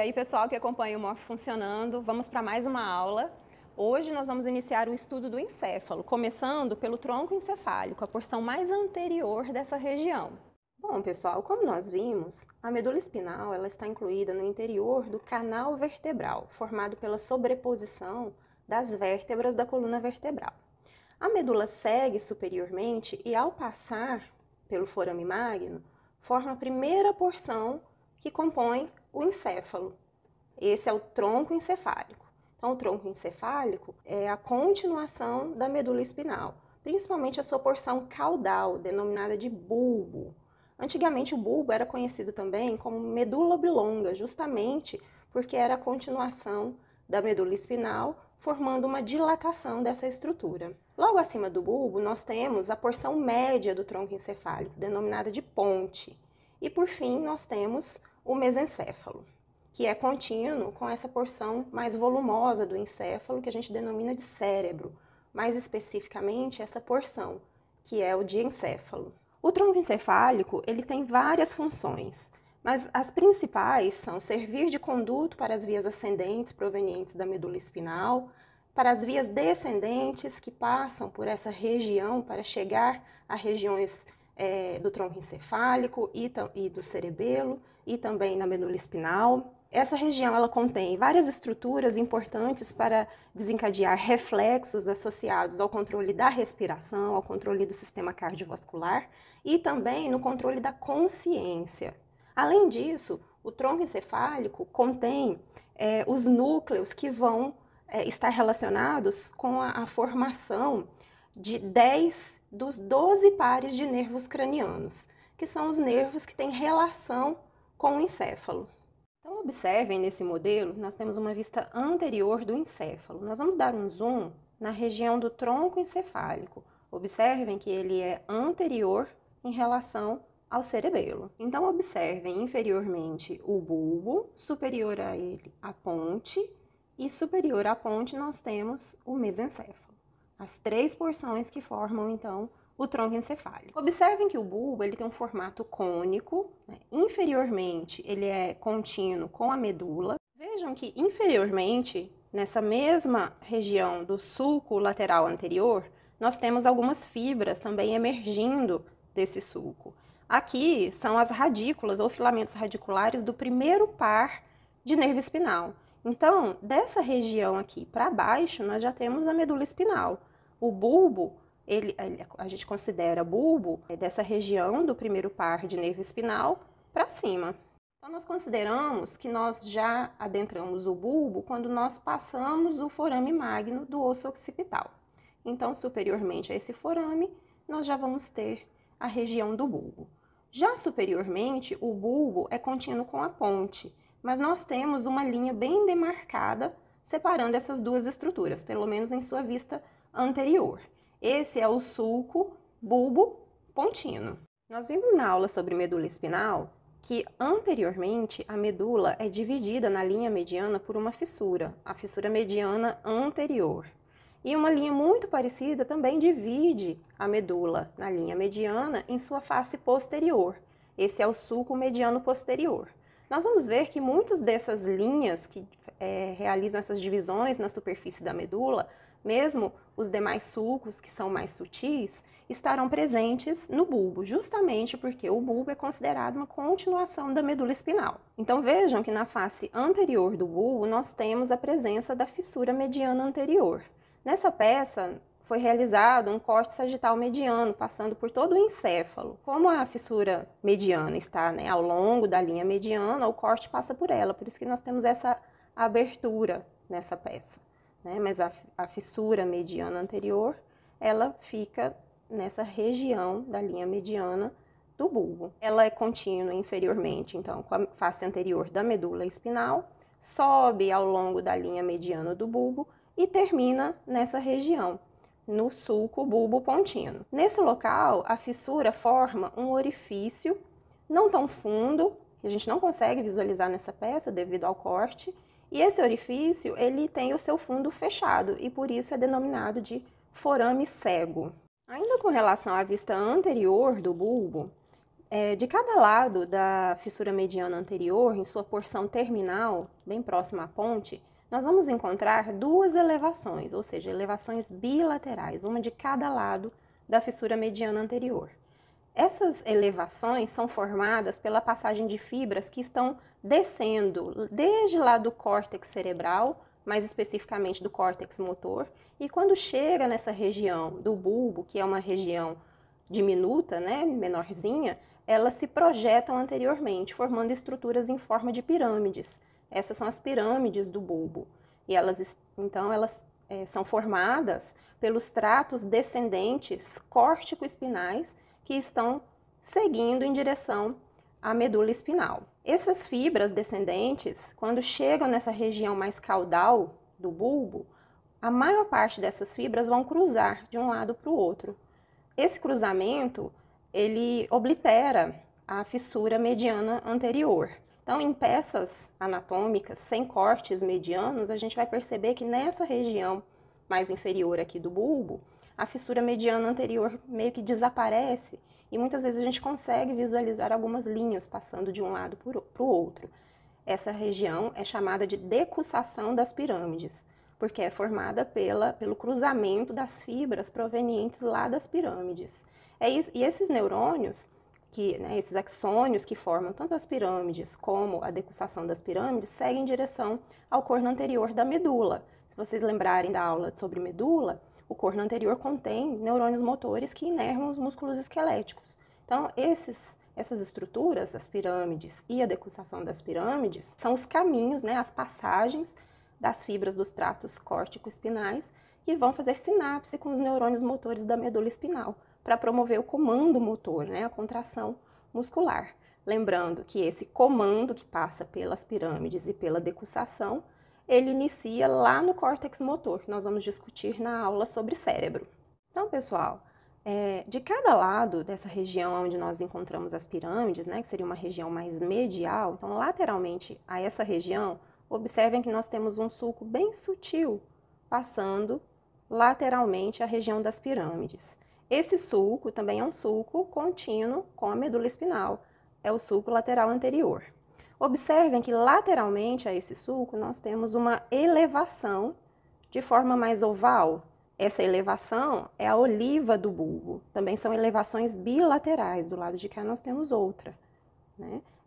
aí, pessoal que acompanha o Morph Funcionando, vamos para mais uma aula. Hoje nós vamos iniciar o estudo do encéfalo, começando pelo tronco encefálico, a porção mais anterior dessa região. Bom, pessoal, como nós vimos, a medula espinal ela está incluída no interior do canal vertebral, formado pela sobreposição das vértebras da coluna vertebral. A medula segue superiormente e, ao passar pelo forame magno, forma a primeira porção que compõe o encéfalo. Esse é o tronco encefálico. Então, o tronco encefálico é a continuação da medula espinal, principalmente a sua porção caudal, denominada de bulbo. Antigamente, o bulbo era conhecido também como medula oblonga, justamente porque era a continuação da medula espinal, formando uma dilatação dessa estrutura. Logo acima do bulbo, nós temos a porção média do tronco encefálico, denominada de ponte. E, por fim, nós temos o mesencéfalo, que é contínuo com essa porção mais volumosa do encéfalo, que a gente denomina de cérebro, mais especificamente essa porção, que é o diencéfalo. O tronco encefálico, ele tem várias funções, mas as principais são servir de conduto para as vias ascendentes provenientes da medula espinal, para as vias descendentes que passam por essa região para chegar a regiões do tronco encefálico e do cerebelo, e também na medula espinal. Essa região ela contém várias estruturas importantes para desencadear reflexos associados ao controle da respiração, ao controle do sistema cardiovascular e também no controle da consciência. Além disso, o tronco encefálico contém os núcleos que vão estar relacionados com a formação de 10 dos 12 pares de nervos cranianos, que são os nervos que têm relação com o encéfalo. Então, observem nesse modelo, nós temos uma vista anterior do encéfalo. Nós vamos dar um zoom na região do tronco encefálico. Observem que ele é anterior em relação ao cerebelo. Então, observem inferiormente o bulbo, superior a ele a ponte, e superior à ponte nós temos o mesencéfalo. As três porções que formam, então, o tronco encefálico. Observem que o bulbo ele tem um formato cônico, né? Inferiormente ele é contínuo com a medula. Vejam que inferiormente, nessa mesma região do sulco lateral anterior, nós temos algumas fibras também emergindo desse sulco. Aqui são as radículas ou filamentos radiculares do primeiro par de nervo espinal. Então, dessa região aqui para baixo, nós já temos a medula espinal. O bulbo, a gente considera bulbo dessa região do primeiro par de nervo espinal para cima. Então, nós consideramos que nós já adentramos o bulbo quando nós passamos o forame magno do osso occipital. Então, superiormente a esse forame, nós já vamos ter a região do bulbo. Já superiormente, o bulbo é contínuo com a ponte, mas nós temos uma linha bem demarcada separando essas duas estruturas, pelo menos em sua vista anterior. Esse é o sulco bulbo pontino. Nós vimos na aula sobre medula espinal que anteriormente a medula é dividida na linha mediana por uma fissura, a fissura mediana anterior. E uma linha muito parecida também divide a medula na linha mediana em sua face posterior. Esse é o sulco mediano posterior. Nós vamos ver que muitas dessas linhas que realizam essas divisões na superfície da medula, mesmo os demais sulcos que são mais sutis, estarão presentes no bulbo, justamente porque o bulbo é considerado uma continuação da medula espinal. Então vejam que na face anterior do bulbo nós temos a presença da fissura mediana anterior. Nessa peça foi realizado um corte sagital mediano, passando por todo o encéfalo. Como a fissura mediana está ao longo da linha mediana, o corte passa por ela, por isso que nós temos essa abertura nessa peça. Mas a fissura mediana anterior, ela fica nessa região da linha mediana do bulbo. Ela é contínua inferiormente, então, com a face anterior da medula espinal, sobe ao longo da linha mediana do bulbo e termina nessa região, no sulco bulbo pontino. Nesse local, a fissura forma um orifício não tão fundo, que a gente não consegue visualizar nessa peça devido ao corte, e esse orifício ele tem o seu fundo fechado e por isso é denominado de forame cego. Ainda com relação à vista anterior do bulbo, De cada lado da fissura mediana anterior, em sua porção terminal, bem próxima à ponte, nós vamos encontrar duas elevações, ou seja, elevações bilaterais, uma de cada lado da fissura mediana anterior. Essas elevações são formadas pela passagem de fibras que estão descendo desde lá do córtex cerebral, mais especificamente do córtex motor, e quando chega nessa região do bulbo, que é uma região diminuta, né, menorzinha, elas se projetam anteriormente, formando estruturas em forma de pirâmides. Essas são as pirâmides do bulbo. E elas são formadas pelos tratos descendentes córtico-espinais que estão seguindo em direção à medula espinal. Essas fibras descendentes, quando chegam nessa região mais caudal do bulbo, a maior parte dessas fibras vão cruzar de um lado para o outro. Esse cruzamento, ele oblitera a fissura mediana anterior. Então, em peças anatômicas sem cortes medianos, a gente vai perceber que nessa região mais inferior aqui do bulbo, a fissura mediana anterior meio que desaparece e muitas vezes a gente consegue visualizar algumas linhas passando de um lado para o outro. Essa região é chamada de decussação das pirâmides, porque é formada pelo cruzamento das fibras provenientes lá das pirâmides. E esses neurônios, esses axônios que formam tanto as pirâmides como a decussação das pirâmides, seguem em direção ao corno anterior da medula. Se vocês lembrarem da aula sobre medula, o corno anterior contém neurônios motores que inervam os músculos esqueléticos. Então, essas estruturas, as pirâmides e a decussação das pirâmides, são os caminhos, as passagens das fibras dos tratos córtico-espinais que vão fazer sinapse com os neurônios motores da medula espinal, para promover o comando motor, a contração muscular. Lembrando que esse comando que passa pelas pirâmides e pela decussação, ele inicia lá no córtex motor, que nós vamos discutir na aula sobre cérebro. Então, pessoal, de cada lado dessa região onde nós encontramos as pirâmides, que seria uma região mais medial, então lateralmente a essa região, observem que nós temos um sulco bem sutil passando lateralmente a região das pirâmides. Esse sulco também é um sulco contínuo com a medula espinal, é o sulco lateral anterior. Observem que lateralmente a esse sulco nós temos uma elevação de forma mais oval. Essa elevação é a oliva do bulbo, também são elevações bilaterais, do lado de cá nós temos outra.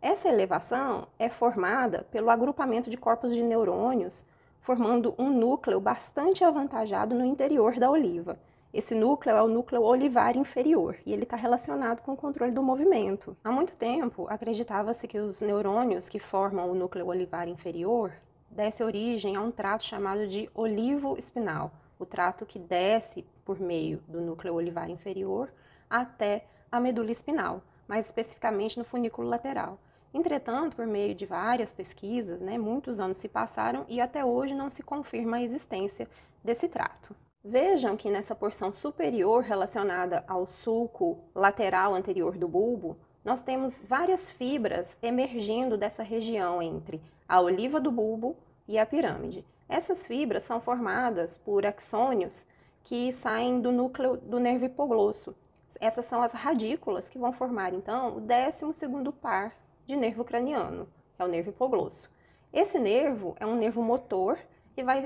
Essa elevação é formada pelo agrupamento de corpos de neurônios, formando um núcleo bastante avantajado no interior da oliva. Esse núcleo é o núcleo olivar inferior e ele está relacionado com o controle do movimento. Há muito tempo, acreditava-se que os neurônios que formam o núcleo olivar inferior dessem origem a um trato chamado de olivo espinal, o trato que desce por meio do núcleo olivar inferior até a medula espinal, mais especificamente no funículo lateral. Entretanto, por meio de várias pesquisas, muitos anos se passaram e até hoje não se confirma a existência desse trato. Vejam que nessa porção superior relacionada ao sulco lateral anterior do bulbo, nós temos várias fibras emergindo dessa região entre a oliva do bulbo e a pirâmide. Essas fibras são formadas por axônios que saem do núcleo do nervo hipoglosso. Essas são as radículas que vão formar, então, o 12º par de nervo craniano, que é o nervo hipoglosso. Esse nervo é um nervo motor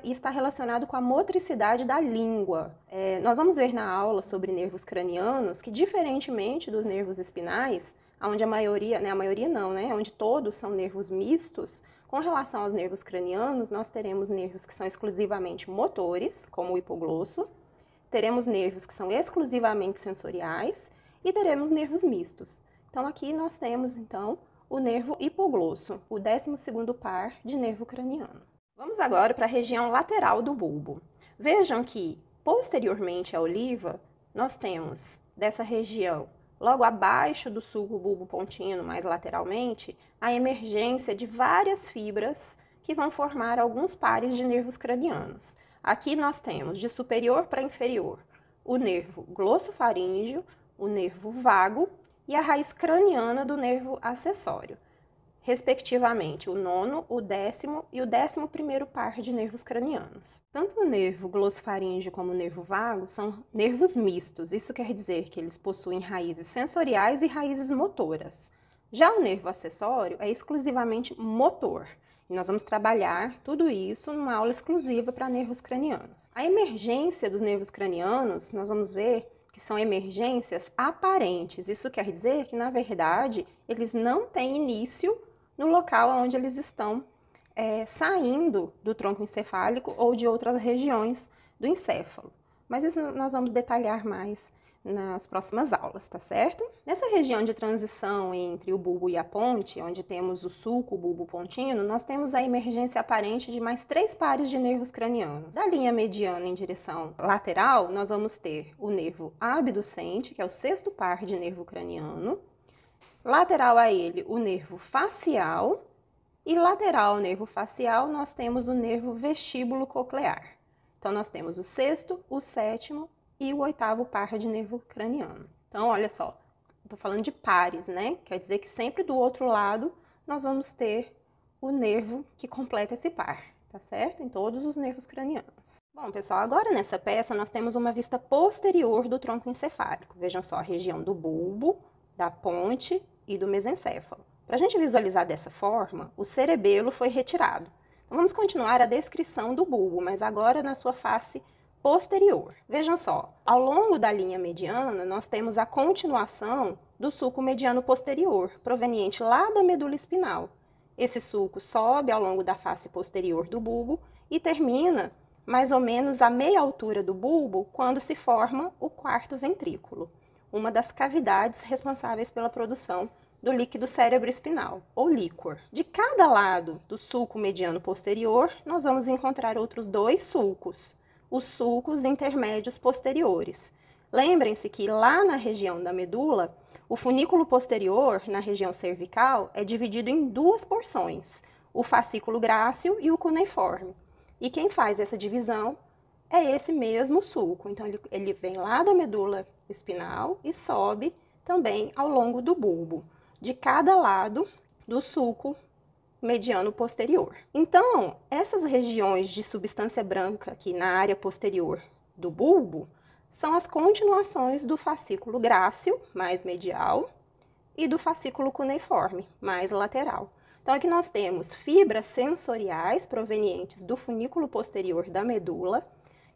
e está relacionado com a motricidade da língua. Nós vamos ver na aula sobre nervos cranianos que, diferentemente dos nervos espinais, onde onde todos são nervos mistos, com relação aos nervos cranianos, nós teremos nervos que são exclusivamente motores, como o hipoglosso, teremos nervos que são exclusivamente sensoriais e teremos nervos mistos. Então, aqui nós temos, o nervo hipoglosso, o 12º par de nervo craniano. Vamos agora para a região lateral do bulbo. Vejam que, posteriormente à oliva, nós temos dessa região, logo abaixo do sulco bulbo pontino, mais lateralmente, a emergência de várias fibras que vão formar alguns pares de nervos cranianos. Aqui nós temos, de superior para inferior, o nervo glossofaríngeo, o nervo vago e a raiz craniana do nervo acessório. respectivamente, o nono, o 10º e o 11º par de nervos cranianos. Tanto o nervo glossofaríngeo como o nervo vago são nervos mistos. Isso quer dizer que eles possuem raízes sensoriais e raízes motoras. Já o nervo acessório é exclusivamente motor. E nós vamos trabalhar tudo isso numa aula exclusiva para nervos cranianos. A emergência dos nervos cranianos, nós vamos ver que são emergências aparentes. Isso quer dizer que, na verdade, eles não têm início no local onde eles estão saindo do tronco encefálico ou de outras regiões do encéfalo. Mas isso nós vamos detalhar mais nas próximas aulas, tá certo? Nessa região de transição entre o bulbo e a ponte, onde temos o sulco, o bulbo pontino, nós temos a emergência aparente de mais 3 pares de nervos cranianos. Da linha mediana em direção lateral, nós vamos ter o nervo abducente, que é o 6º par de nervo craniano. Lateral a ele, o nervo facial. E lateral ao nervo facial, nós temos o nervo vestíbulo coclear. Então, nós temos o 6º, o 7º e o 8º par de nervo craniano. Então, olha só, estou falando de pares, né? Quer dizer que sempre do outro lado nós vamos ter o nervo que completa esse par, tá certo? Em todos os nervos cranianos. Bom, pessoal, agora nessa peça nós temos uma vista posterior do tronco encefálico. Vejam só a região do bulbo, da ponte e do mesencéfalo. Para a gente visualizar dessa forma, o cerebelo foi retirado. Então, vamos continuar a descrição do bulbo, mas agora na sua face posterior. Vejam só, ao longo da linha mediana, nós temos a continuação do sulco mediano posterior, proveniente lá da medula espinal. Esse sulco sobe ao longo da face posterior do bulbo e termina mais ou menos à meia altura do bulbo, quando se forma o 4º ventrículo, uma das cavidades responsáveis pela produção do líquido cérebro-espinal, ou líquor. De cada lado do sulco mediano posterior, nós vamos encontrar outros 2 sulcos, os sulcos intermédios posteriores. Lembrem-se que lá na região da medula, o funículo posterior, na região cervical, é dividido em 2 porções, o fascículo grácil e o cuneiforme. E quem faz essa divisão é esse mesmo sulco. Então, ele vem lá da medula espinal e sobe também ao longo do bulbo, de cada lado do sulco mediano posterior. Então, essas regiões de substância branca aqui na área posterior do bulbo são as continuações do fascículo grácil, mais medial, e do fascículo cuneiforme, mais lateral. Então, aqui nós temos fibras sensoriais provenientes do funículo posterior da medula,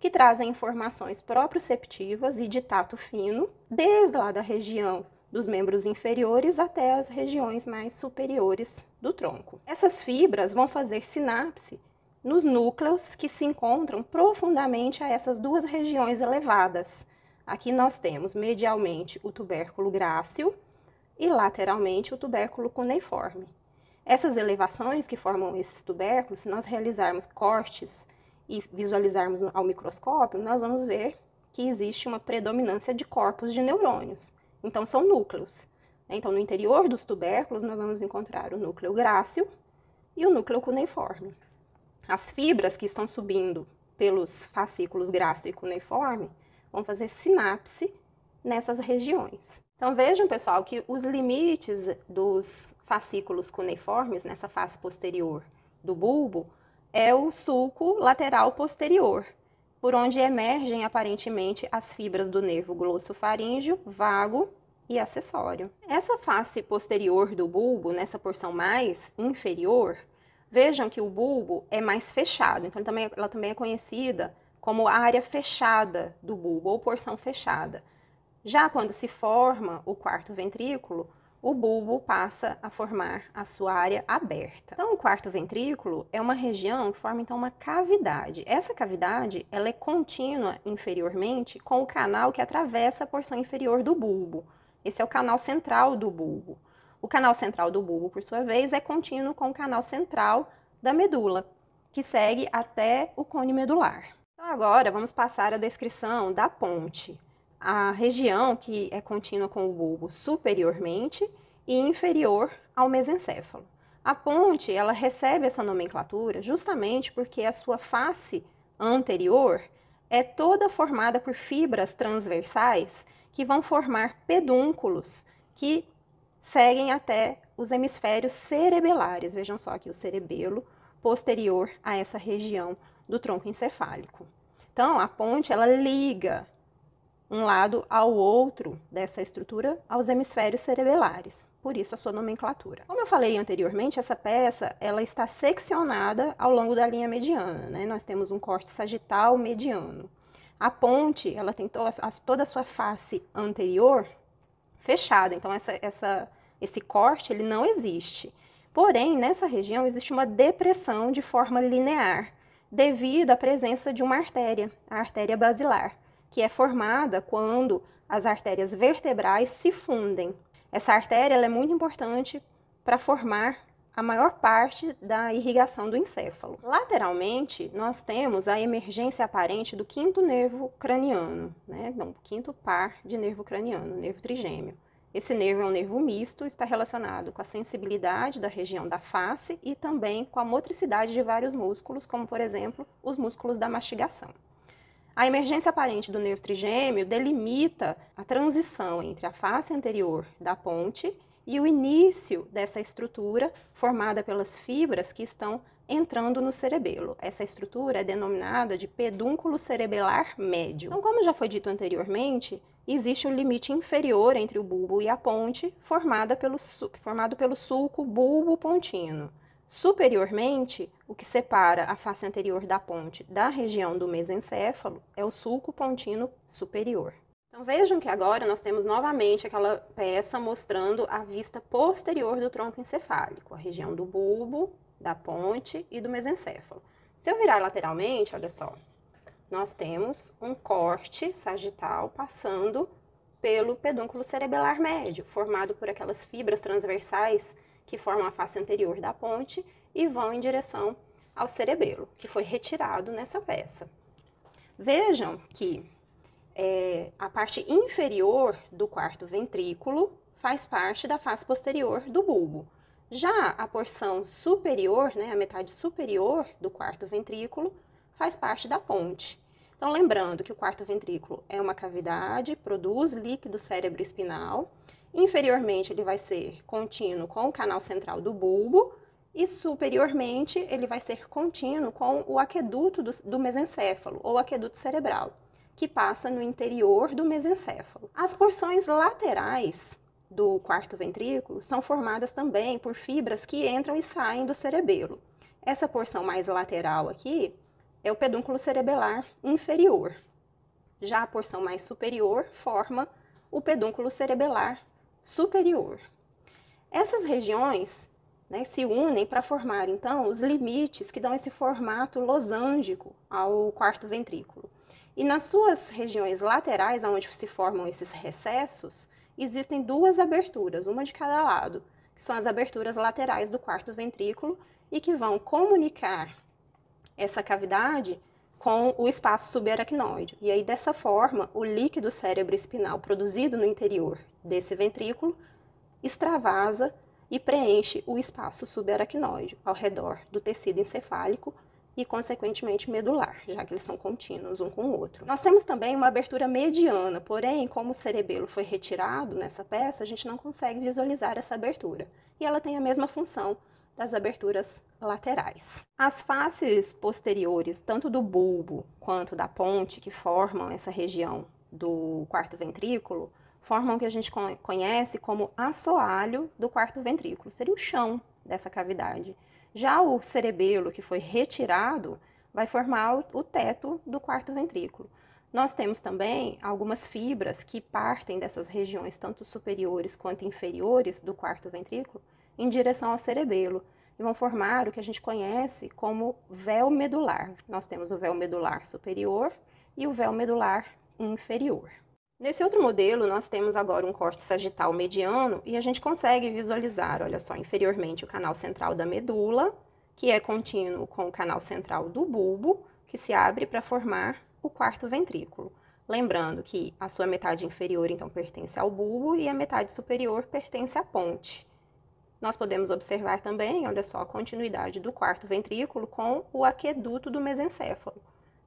que trazem informações proprioceptivas e de tato fino, desde lá da região dos membros inferiores até as regiões mais superiores do tronco. Essas fibras vão fazer sinapse nos núcleos que se encontram profundamente a essas 2 regiões elevadas. Aqui nós temos medialmente o tubérculo grácil e lateralmente o tubérculo cuneiforme. Essas elevações que formam esses tubérculos, se nós realizarmos cortes e visualizarmos ao microscópio, nós vamos ver que existe uma predominância de corpos de neurônios. Então, são núcleos. Então, no interior dos tubérculos, nós vamos encontrar o núcleo grácil e o núcleo cuneiforme. As fibras que estão subindo pelos fascículos grácil e cuneiforme vão fazer sinapse nessas regiões. Então, vejam, pessoal, que os limites dos fascículos cuneiformes, nessa face posterior do bulbo, é o sulco lateral posterior, por onde emergem aparentemente as fibras do nervo glossofaríngeo, vago e acessório. Essa face posterior do bulbo, nessa porção mais inferior, vejam que o bulbo é mais fechado, então ela também é conhecida como a área fechada do bulbo, ou porção fechada. Já quando se forma o 4º ventrículo, o bulbo passa a formar a sua área aberta. Então, o 4º ventrículo é uma região que forma, então, uma cavidade. Essa cavidade, ela é contínua inferiormente com o canal que atravessa a porção inferior do bulbo. Esse é o canal central do bulbo. O canal central do bulbo, por sua vez, é contínuo com o canal central da medula, que segue até o cone medular. Então, agora, vamos passar a descrição da ponte. A região que é contínua com o bulbo superiormente e inferior ao mesencéfalo. A ponte, ela recebe essa nomenclatura justamente porque a sua face anterior é toda formada por fibras transversais que vão formar pedúnculos que seguem até os hemisférios cerebelares. Vejam só aqui o cerebelo posterior a essa região do tronco encefálico. Então, a ponte, ela liga um lado ao outro dessa estrutura aos hemisférios cerebelares, por isso a sua nomenclatura. Como eu falei anteriormente, essa peça ela está seccionada ao longo da linha mediana, né? Nós temos um corte sagital mediano. A ponte ela tem toda a sua face anterior fechada, então esse corte ele não existe. Porém, nessa região existe uma depressão de forma linear, devido à presença de uma artéria, a artéria basilar, que é formada quando as artérias vertebrais se fundem. Essa artéria ela é muito importante para formar a maior parte da irrigação do encéfalo. Lateralmente, nós temos a emergência aparente do quinto nervo craniano, né? Não, quinto par de nervo craniano, nervo trigêmeo. Esse nervo é um nervo misto, está relacionado com a sensibilidade da região da face e também com a motricidade de vários músculos, como, por exemplo, os músculos da mastigação. A emergência aparente do nervo trigêmeo delimita a transição entre a face anterior da ponte e o início dessa estrutura formada pelas fibras que estão entrando no cerebelo. Essa estrutura é denominada de pedúnculo cerebelar médio. Então, como já foi dito anteriormente, existe um limite inferior entre o bulbo e a ponte, formado pelo sulco bulbo-pontino. Superiormente, o que separa a face anterior da ponte da região do mesencéfalo é o sulco pontino superior. Então vejam que agora nós temos novamente aquela peça mostrando a vista posterior do tronco encefálico, a região do bulbo, da ponte e do mesencéfalo. Se eu virar lateralmente, olha só, nós temos um corte sagital passando pelo pedúnculo cerebelar médio, formado por aquelas fibras transversais que formam a face anterior da ponte e vão em direção ao cerebelo, que foi retirado nessa peça. Vejam que a parte inferior do quarto ventrículo faz parte da face posterior do bulbo. Já a porção superior, né, a metade superior do quarto ventrículo, faz parte da ponte. Então, lembrando que o quarto ventrículo é uma cavidade, produz líquido cérebro-espinal. Inferiormente, ele vai ser contínuo com o canal central do bulbo e superiormente, ele vai ser contínuo com o aqueduto do mesencéfalo, ou aqueduto cerebral, que passa no interior do mesencéfalo. As porções laterais do quarto ventrículo são formadas também por fibras que entram e saem do cerebelo. Essa porção mais lateral aqui é o pedúnculo cerebelar inferior. Já a porção mais superior forma o pedúnculo cerebelar superior. Essas regiões, né, se unem para formar, então, os limites que dão esse formato losângico ao quarto ventrículo. E nas suas regiões laterais, onde se formam esses recessos, existem duas aberturas, uma de cada lado, que são as aberturas laterais do quarto ventrículo e que vão comunicar essa cavidade com o espaço subaracnoide. E aí, dessa forma, o líquido cérebro-espinal produzido no interior desse ventrículo extravasa e preenche o espaço subaracnoide ao redor do tecido encefálico e, consequentemente, medular, já que eles são contínuos um com o outro. Nós temos também uma abertura mediana, porém, como o cerebelo foi retirado nessa peça, a gente não consegue visualizar essa abertura. E ela tem a mesma função das aberturas laterais. As faces posteriores, tanto do bulbo quanto da ponte, que formam essa região do quarto ventrículo, formam o que a gente conhece como assoalho do quarto ventrículo, seria o chão dessa cavidade. Já o cerebelo, que foi retirado, vai formar o teto do quarto ventrículo. Nós temos também algumas fibras que partem dessas regiões, tanto superiores quanto inferiores do quarto ventrículo, em direção ao cerebelo, e vão formar o que a gente conhece como véu medular. Nós temos o véu medular superior e o véu medular inferior. Nesse outro modelo, nós temos agora um corte sagital mediano e a gente consegue visualizar, olha só, inferiormente o canal central da medula, que é contínuo com o canal central do bulbo, que se abre para formar o quarto ventrículo. Lembrando que a sua metade inferior, então, pertence ao bulbo e a metade superior pertence à ponte. Nós podemos observar também, olha só, a continuidade do quarto ventrículo com o aqueduto do mesencéfalo,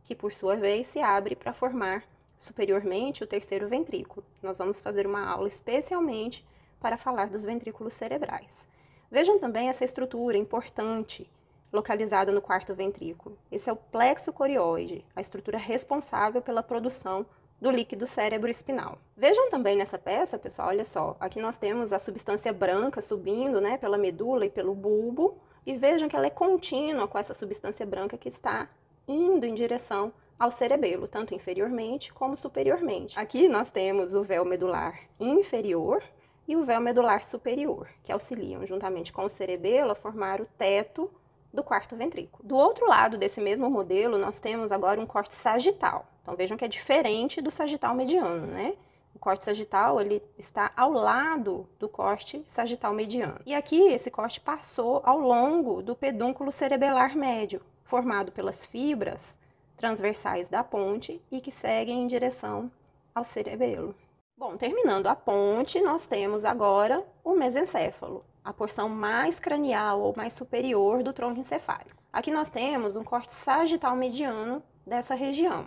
que, por sua vez, se abre para formar superiormente o terceiro ventrículo. Nós vamos fazer uma aula especialmente para falar dos ventrículos cerebrais. Vejam também essa estrutura importante localizada no quarto ventrículo. Esse é o plexo corioide, a estrutura responsável pela produção do líquido cérebro-espinal. Vejam também nessa peça, pessoal, olha só, aqui nós temos a substância branca subindo, né, pela medula e pelo bulbo, e vejam que ela é contínua com essa substância branca que está indo em direção ao cerebelo, tanto inferiormente como superiormente. Aqui nós temos o véu medular inferior e o véu medular superior, que auxiliam juntamente com o cerebelo a formar o teto do quarto ventrículo. Do outro lado desse mesmo modelo, nós temos agora um corte sagital. Então vejam que é diferente do sagital mediano, né? O corte sagital, ele está ao lado do corte sagital mediano. E aqui esse corte passou ao longo do pedúnculo cerebelar médio, formado pelas fibras transversais da ponte e que seguem em direção ao cerebelo. Bom, terminando a ponte, nós temos agora o mesencéfalo, a porção mais cranial ou mais superior do tronco encefálico. Aqui nós temos um corte sagital mediano dessa região.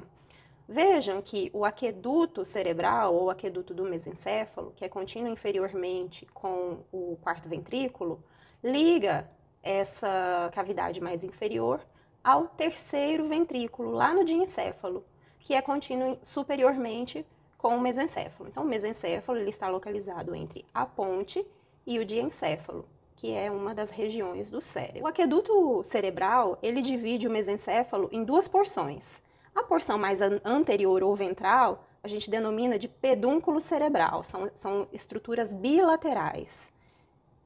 Vejam que o aqueduto cerebral ou aqueduto do mesencéfalo, que é contínuo inferiormente com o quarto ventrículo, liga essa cavidade mais inferior ao terceiro ventrículo, lá no diencéfalo, que é contínuo superiormente com o mesencéfalo. Então, o mesencéfalo ele está localizado entre a ponte e o diencéfalo, que é uma das regiões do cérebro. O aqueduto cerebral, ele divide o mesencéfalo em duas porções. A porção mais anterior ou ventral, a gente denomina de pedúnculo cerebral, são estruturas bilaterais.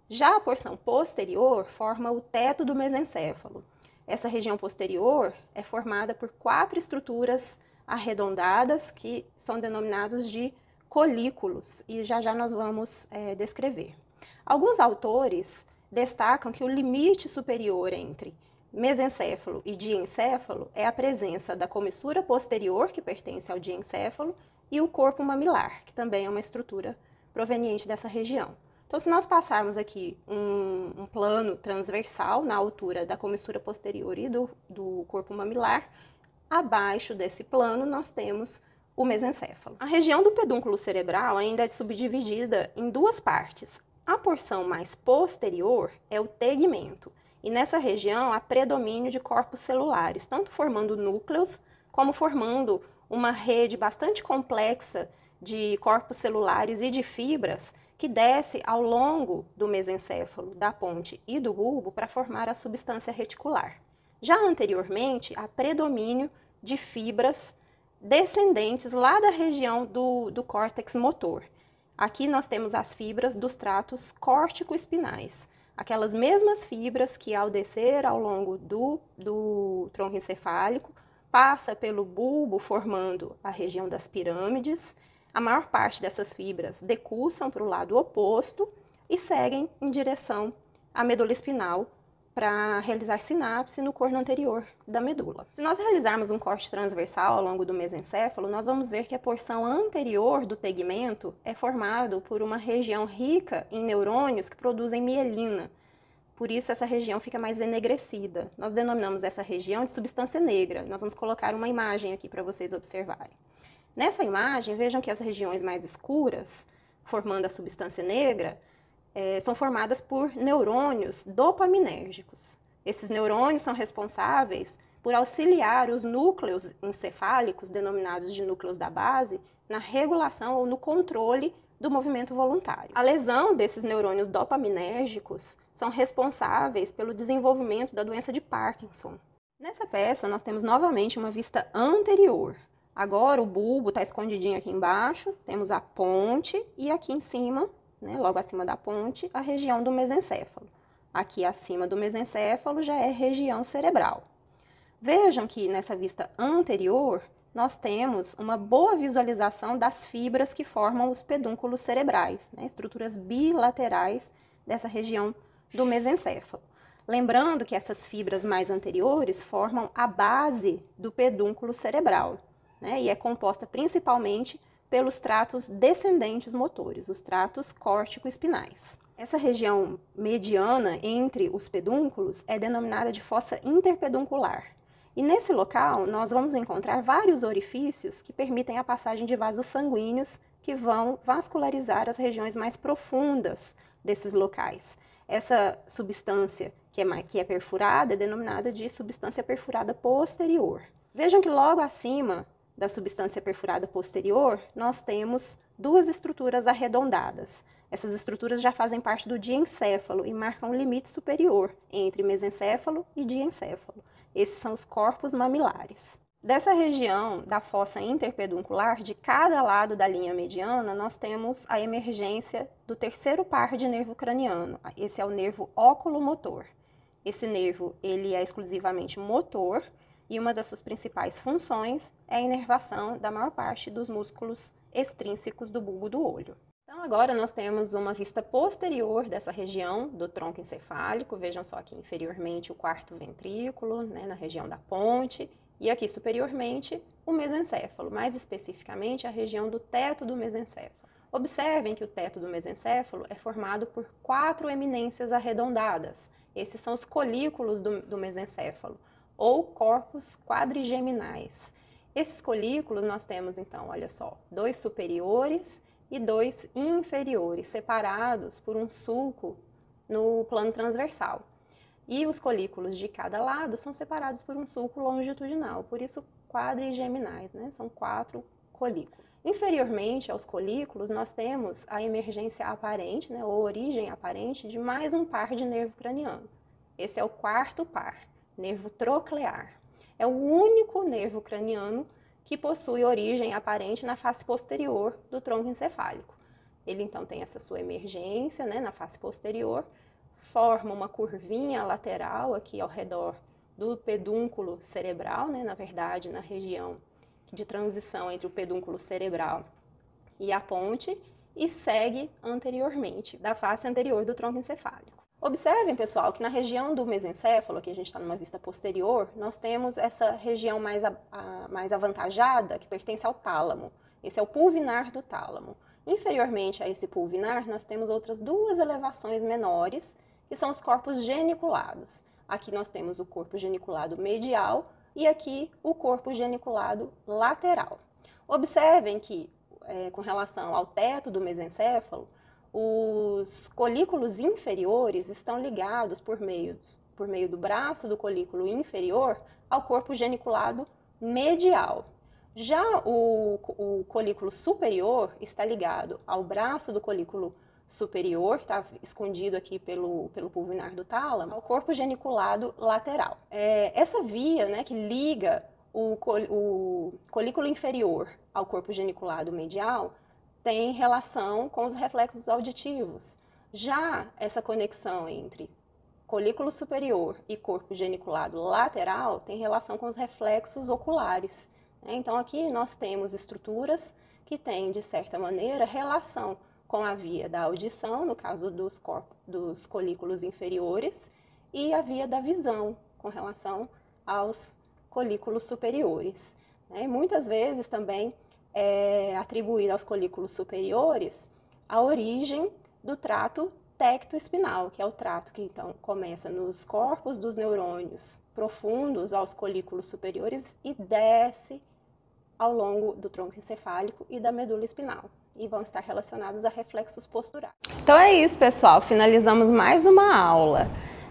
Já a porção posterior forma o teto do mesencéfalo. Essa região posterior é formada por 4 estruturas arredondadas que são denominados de colículos e já nós vamos descrever. Alguns autores destacam que o limite superior entre mesencéfalo e diencéfalo é a presença da comissura posterior, que pertence ao diencéfalo, e o corpo mamilar, que também é uma estrutura proveniente dessa região. Então, se nós passarmos aqui um plano transversal na altura da comissura posterior e do corpo mamilar, abaixo desse plano nós temos o mesencéfalo. A região do pedúnculo cerebral ainda é subdividida em duas partes. A porção mais posterior é o tegmento, e nessa região há predomínio de corpos celulares, tanto formando núcleos, como formando uma rede bastante complexa de corpos celulares e de fibras que desce ao longo do mesencéfalo, da ponte e do bulbo para formar a substância reticular. Já anteriormente, há predomínio de fibras descendentes lá da região do córtex motor. Aqui nós temos as fibras dos tratos córtico-espinais, aquelas mesmas fibras que ao descer ao longo do tronco encefálico, passa pelo bulbo formando a região das pirâmides. A maior parte dessas fibras decussam para o lado oposto e seguem em direção à medula espinal para realizar sinapse no corno anterior da medula. Se nós realizarmos um corte transversal ao longo do mesencéfalo, nós vamos ver que a porção anterior do tegmento é formado por uma região rica em neurônios que produzem mielina. Por isso, essa região fica mais enegrecida. Nós denominamos essa região de substância negra. Nós vamos colocar uma imagem aqui para vocês observarem. Nessa imagem, vejam que as regiões mais escuras, formando a substância negra, são formadas por neurônios dopaminérgicos. Esses neurônios são responsáveis por auxiliar os núcleos encefálicos, denominados de núcleos da base, na regulação ou no controle do movimento voluntário. A lesão desses neurônios dopaminérgicos são responsáveis pelo desenvolvimento da doença de Parkinson. Nessa peça, nós temos novamente uma vista anterior. Agora o bulbo está escondidinho aqui embaixo, temos a ponte e aqui em cima, né, logo acima da ponte, a região do mesencéfalo. Aqui acima do mesencéfalo já é região cerebral. Vejam que nessa vista anterior, nós temos uma boa visualização das fibras que formam os pedúnculos cerebrais, né, estruturas bilaterais dessa região do mesencéfalo. Lembrando que essas fibras mais anteriores formam a base do pedúnculo cerebral, né, e é composta principalmente pelos tratos descendentes motores, os tratos córtico-espinais. Essa região mediana entre os pedúnculos é denominada de fossa interpeduncular. E nesse local, nós vamos encontrar vários orifícios que permitem a passagem de vasos sanguíneos que vão vascularizar as regiões mais profundas desses locais. Essa substância que é perfurada é denominada de substância perfurada posterior. Vejam que logo acima da substância perfurada posterior, nós temos duas estruturas arredondadas. Essas estruturas já fazem parte do diencéfalo e marcam um limite superior entre mesencéfalo e diencéfalo. Esses são os corpos mamilares. Dessa região da fossa interpeduncular, de cada lado da linha mediana, nós temos a emergência do terceiro par de nervo craniano. Esse é o nervo oculomotor. Esse nervo ele é exclusivamente motor e uma das suas principais funções é a inervação da maior parte dos músculos extrínsecos do bulbo do olho. Então agora nós temos uma vista posterior dessa região do tronco encefálico. Vejam só aqui inferiormente o quarto ventrículo, né, na região da ponte, e aqui superiormente o mesencéfalo, mais especificamente a região do teto do mesencéfalo. Observem que o teto do mesencéfalo é formado por 4 eminências arredondadas. Esses são os colículos do mesencéfalo, ou corpos quadrigeminais. Esses colículos nós temos então, olha só, 2 superiores e 2 inferiores, separados por um sulco no plano transversal. E os colículos de cada lado são separados por um sulco longitudinal, por isso quadrigeminais, né? São 4 colículos. Inferiormente aos colículos, nós temos a emergência aparente, né, ou origem aparente, de mais um par de nervo craniano. Esse é o quarto par, nervo troclear. É o único nervo craniano que possui origem aparente na face posterior do tronco encefálico. Ele então tem essa sua emergência, né, na face posterior, forma uma curvinha lateral aqui ao redor do pedúnculo cerebral, né, na verdade, na região de transição entre o pedúnculo cerebral e a ponte, e segue anteriormente, da face anterior do tronco encefálico. Observem, pessoal, que na região do mesencéfalo, aqui a gente está numa vista posterior, nós temos essa região mais avantajada, que pertence ao tálamo. Esse é o pulvinar do tálamo. Inferiormente a esse pulvinar, nós temos outras 2 elevações menores, que são os corpos geniculados. Aqui nós temos o corpo geniculado medial e aqui o corpo geniculado lateral. Observem que, com relação ao teto do mesencéfalo, os colículos inferiores estão ligados por meio do braço do colículo inferior ao corpo geniculado medial. Já o colículo superior está ligado ao braço do colículo superior, está escondido aqui pelo pulvinar do tálamo, ao corpo geniculado lateral. Essa via, né, que liga o colículo inferior ao corpo geniculado medial tem relação com os reflexos auditivos. Já essa conexão entre colículo superior e corpo geniculado lateral tem relação com os reflexos oculares. Então aqui nós temos estruturas que têm, de certa maneira, relação com a via da audição, no caso dos colículos inferiores, e a via da visão, com relação aos colículos superiores. Muitas vezes também é atribuída aos colículos superiores a origem do trato tectoespinal, que é o trato que então começa nos corpos dos neurônios profundos aos colículos superiores e desce ao longo do tronco encefálico e da medula espinal, e vão estar relacionados a reflexos posturais. Então é isso, pessoal, finalizamos mais uma aula.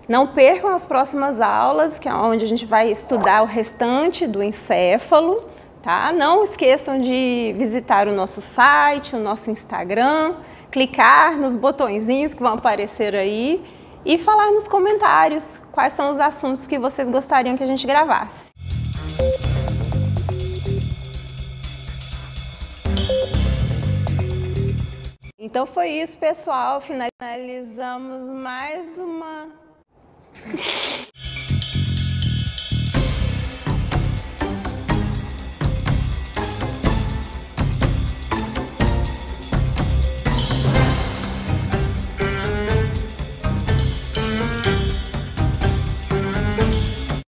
Não percam as próximas aulas, que é onde a gente vai estudar o restante do encéfalo, tá? Não esqueçam de visitar o nosso site, o nosso Instagram, clicar nos botõezinhos que vão aparecer aí e falar nos comentários quais são os assuntos que vocês gostariam que a gente gravasse. Então foi isso, pessoal. Finalizamos mais uma...